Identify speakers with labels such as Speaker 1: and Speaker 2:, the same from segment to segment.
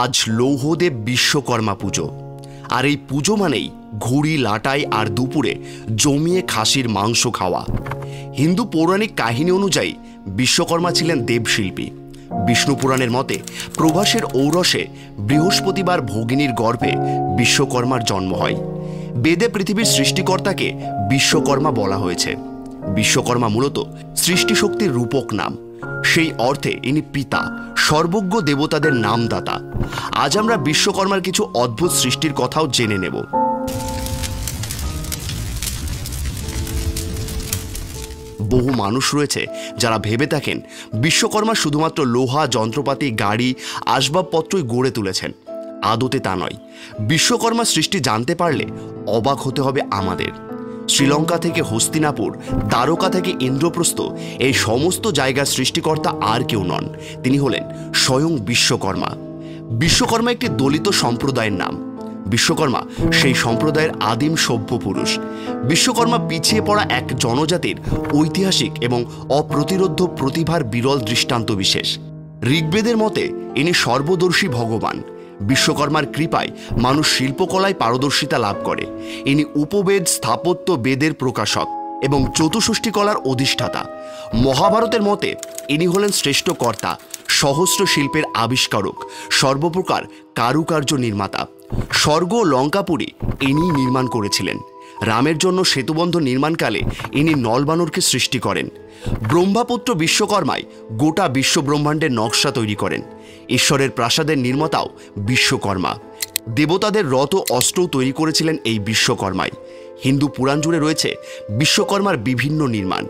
Speaker 1: আজ লৌহদেব বিশ্বকর্মা পুজো। আর এই পুজো মানেই ঘুড়ি লাটাই আর দুপুরে জমিয়ে খাসির মাংস খাওয়া। হিন্দু পৌরাণিক কাহিনী অনুযায়ী বিশ্বকর্মা ছিলেন দেবশিল্পী। বিষ্ণু পুরাণের মতে প্রভাসের ঔরসে বৃহস্পতিবার ভগিনীর গর্ভে বিশ্বকর্মার জন্ম হয়। বেদে পৃথিবীর সৃষ্টিকর্তাকে বিশ্বকর্মা বলা হয়েছে। বিশ্বকর্মা মূলত সৃষ্টিশক্তির রূপক নাম। সেই অর্থে ইনি পিতা, সর্বজ্ঞ দেবতাদের নামদাতা। আজ আমরা বিশ্বকর্মার কিছু অদ্ভুত সৃষ্টির কথাও জেনে নেব। বহু মানুষ রয়েছে যারা ভেবে থাকেন বিশ্বকর্মা শুধুমাত্র লোহা, যন্ত্রপাতি, গাড়ি, আসবাবপত্রই গড়ে তুলেছেন। আদতে তা নয়। বিশ্বকর্মা সৃষ্টি জানতে পারলে অবাক হতে হবে আমাদের। শ্রীলঙ্কা থেকে হস্তিনাপুর, দ্বারকা থেকে ইন্দ্রপ্রস্থ, এই সমস্ত জায়গার সৃষ্টিকর্তা আর কেউ নন, তিনি হলেন স্বয়ং বিশ্বকর্মা। বিশ্বকর্মা একটি দলিত সম্প্রদায়ের নাম। বিশ্বকর্মা সেই সম্প্রদায়ের আদিম সভ্য পুরুষ। বিশ্বকর্মা পিছিয়ে পড়া এক জনজাতির ঐতিহাসিক এবং অপ্রতিরোধ্য প্রতিভার বিরল দৃষ্টান্ত বিশেষ। ঋগ্বেদের মতে ইনি সর্বদর্শী ভগবান। বিশ্বকর্মার কৃপায় মানুষ শিল্পকলায় পারদর্শিতা লাভ করে। ইনি উপবেদ, স্থাপত্য, বেদের প্রকাশক এবং চতুষষ্ঠী কলার অধিষ্ঠাতা। মহাভারতের মতে ইনি হলেন শ্রেষ্ঠ কর্তা, সহস্র শিল্পের আবিষ্কারক, সর্বপ্রকার কারুকার্য নির্মাতা। স্বর্গ ও লঙ্কাপুরী ইনি নির্মাণ করেছিলেন। রামের জন্য সেতুবন্ধ নির্মাণকালে ইনি নলবানরকে সৃষ্টি করেন। ব্রহ্মাপুত্র বিশ্বকর্মায় গোটা বিশ্বব্রহ্মাণ্ডের নকশা তৈরি করেন। ঈশ্বরের প্রাসাদের নির্মাতাও বিশ্বকর্মা। দেবতাদের রথ ও অস্ত্রও তৈরি করেছিলেন এই বিশ্বকর্মাই। হিন্দু পুরাণ জুড়ে রয়েছে বিশ্বকর্মার বিভিন্ন নির্মাণ।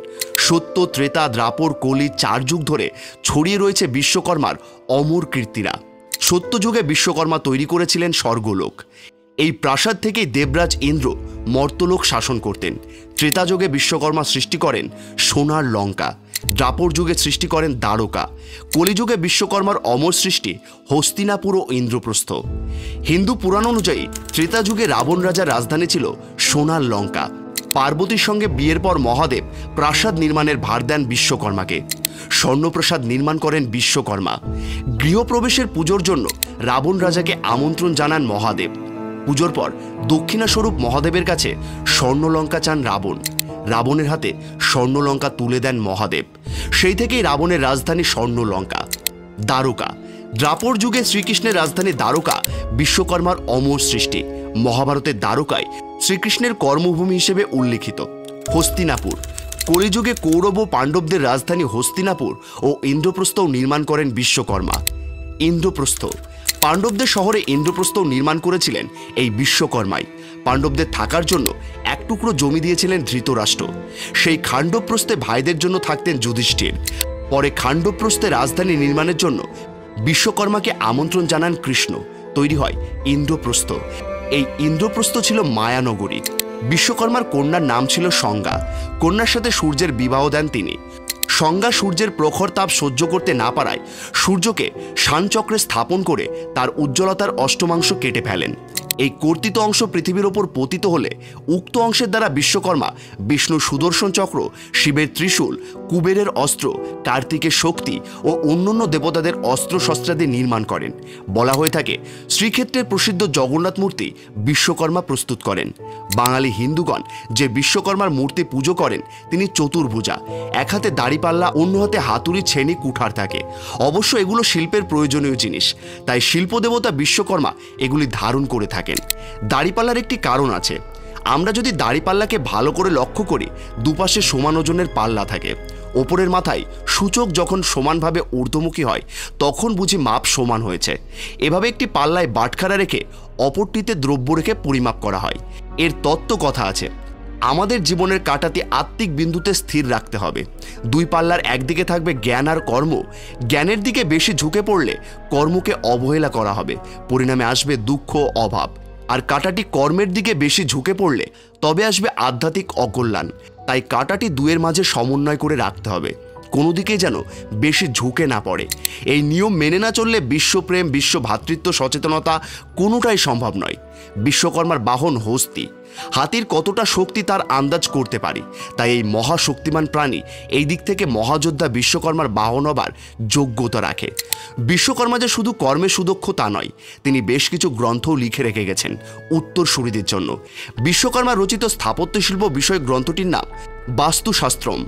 Speaker 1: সত্য, ত্রেতা, দ্রাপর, কলি 4 যুগ ধরে ছড়িয়ে রয়েছে বিশ্বকর্মার অমর কীর্তিরা। সত্যযুগে বিশ্বকর্মা তৈরি করেছিলেন স্বর্গলোক। এই প্রাসাদ থেকেই দেবরাজ ইন্দ্র মর্তলোক শাসন করতেন। ত্রেতাযুগে বিশ্বকর্মা সৃষ্টি করেন সোনার লঙ্কা। দ্রাপর যুগে সৃষ্টি করেন দ্বারকা। কলিযুগে বিশ্বকর্মার অমর সৃষ্টি হস্তিনাপুর ও ইন্দ্রপ্রস্থ। হিন্দু পুরাণ অনুযায়ী ত্রেতা যুগে রাবণ রাজার রাজধানী ছিল সোনার লঙ্কা। পার্বতীর সঙ্গে বিয়ের পর মহাদেব প্রাসাদ নির্মাণের ভার দেন বিশ্বকর্মাকে। স্বর্ণপ্রাসাদ নির্মাণ করেন বিশ্বকর্মা। গৃহপ্রবেশের পুজোর জন্য রাবণ রাজাকে আমন্ত্রণ জানান মহাদেব। পুজোর পর দক্ষিণাস্বরূপ মহাদেবের কাছে স্বর্ণলঙ্কা চান রাবণ। রাবণের হাতে স্বর্ণলঙ্কা তুলে দেন মহাদেব। সেই থেকেই রাবণের রাজধানী স্বর্ণলঙ্কা। দ্বারকা। দ্রাপর যুগে শ্রীকৃষ্ণের রাজধানী দ্বারকা বিশ্বকর্মার অমর সৃষ্টি। মহাভারতের দ্বারকায় শ্রীকৃষ্ণের কর্মভূমি হিসেবে উল্লিখিত। হস্তিনাপুর। কলিযুগে কৌরব ও পাণ্ডবদের রাজধানী হস্তিনাপুর ও ইন্দ্রপ্রস্থও নির্মাণ করেন বিশ্বকর্মা। ইন্দ্রপ্রস্থ। পাণ্ডবদের শহরে ইন্দ্রপ্রস্থও নির্মাণ করেছিলেন এই বিশ্বকর্মাই। পাণ্ডবদের থাকার জন্য এক টুকরো জমি দিয়েছিলেন ধৃতরাষ্ট্র। সেই খাণ্ডবপ্রস্থে ভাইদের জন্য থাকতেন যুধিষ্ঠির। পরে খাণ্ডবপ্রস্থে রাজধানী নির্মাণের জন্য বিশ্বকর্মাকে আমন্ত্রণ জানান কৃষ্ণ। তৈরি হয় ইন্দ্রপ্রস্থ। এই ইন্দ্রপ্রস্থ ছিল মায়ানগরী। বিশ্বকর্মার কন্যার নাম ছিল সংজ্ঞা। কন্যার সাথে সূর্যের বিবাহ দেন তিনি। সংজ্ঞা সূর্যের প্রখর তাপ সহ্য করতে না পারায় সূর্যকে শানচক্রে স্থাপন করে তার উজ্জ্বলতার অষ্টমাংশ কেটে ফেলেন। এই কর্তিত অংশ পৃথিবীর ওপর পতিত হলে উক্ত অংশের দ্বারা বিশ্বকর্মা বিষ্ণুর সুদর্শন চক্র, শিবের ত্রিশূল, কুবেরের অস্ত্র, কার্তিকের শক্তি ও অন্যান্য দেবতাদের অস্ত্র শস্ত্রাদি নির্মাণ করেন। বলা হয়ে থাকে শ্রীক্ষেত্রের প্রসিদ্ধ জগন্নাথ মূর্তি বিশ্বকর্মা প্রস্তুত করেন। বাঙালি হিন্দুগণ যে বিশ্বকর্মার মূর্তি পুজো করেন তিনি চতুর্ভুজা। এক হাতে দাড়িপাল্লা, অন্য হাতে হাতুড়ি, ছেনি, কুঠার থাকে। অবশ্য এগুলো শিল্পের প্রয়োজনীয় জিনিস, তাই শিল্প দেবতা বিশ্বকর্মা এগুলি ধারণ করে থাকেন। দাড়িপাল্লার একটি কারণ আছে। আমরা যদি দাড়িপাল্লাকে ভালো করে লক্ষ্য করি, দুপাশে সমান ওজনের পাল্লা থাকে। ওপরের মাথায় সূচক যখন সমানভাবে ঊর্ধ্বমুখী হয় তখন বুঝি মাপ সমান হয়েছে। এভাবে একটি পাল্লায় বাটখারা রেখে অপরটিতে দ্রব্য রেখে পরিমাপ করা হয়। এর তত্ত্ব কথা আছে। আমাদের জীবনের কাঁটাটি আত্মিক বিন্দুতে স্থির রাখতে হবে। দুই পাল্লার একদিকে থাকবে জ্ঞান আর কর্ম। জ্ঞানের দিকে বেশি ঝুঁকে পড়লে কর্মকে অবহেলা করা হবে, পরিণামে আসবে দুঃখ, অভাব। আর কাঁটাটি কর্মের দিকে বেশি ঝুঁকে পড়লে তবে আসবে আধ্যাত্মিক অকল্যাণ। তাই কাঁটাটি দুয়ের মাঝে সমন্বয় করে রাখতে হবে। কোনো দিকে যেন বেশি ঝুঁকে না পড়ে। এই নিয়ম মেনে না চললে বিশ্বপ্রেম, বিশ্ব ভ্রাতৃত্ব সচেতনতা কোনোটাই সম্ভব নয়। বিশ্বকর্মার বাহন হস্তি, হাতির কতটা শক্তি তার আন্দাজ করতে পারি। তাই এই মহাশক্তিমান প্রাণী এই দিক থেকে মহাযোদ্ধা বিশ্বকর্মার বাহন হবার যোগ্যতা রাখে। বিশ্বকর্মা যে শুধু কর্মে সুদক্ষ তা নয়, তিনি বেশ কিছু গ্রন্থও লিখে রেখে গেছেন উত্তরসূরিদের জন্য। বিশ্বকর্মা রচিত স্থাপত্যশিল্প বিষয়ক গ্রন্থটির নাম বাস্তুশাস্ত্রম।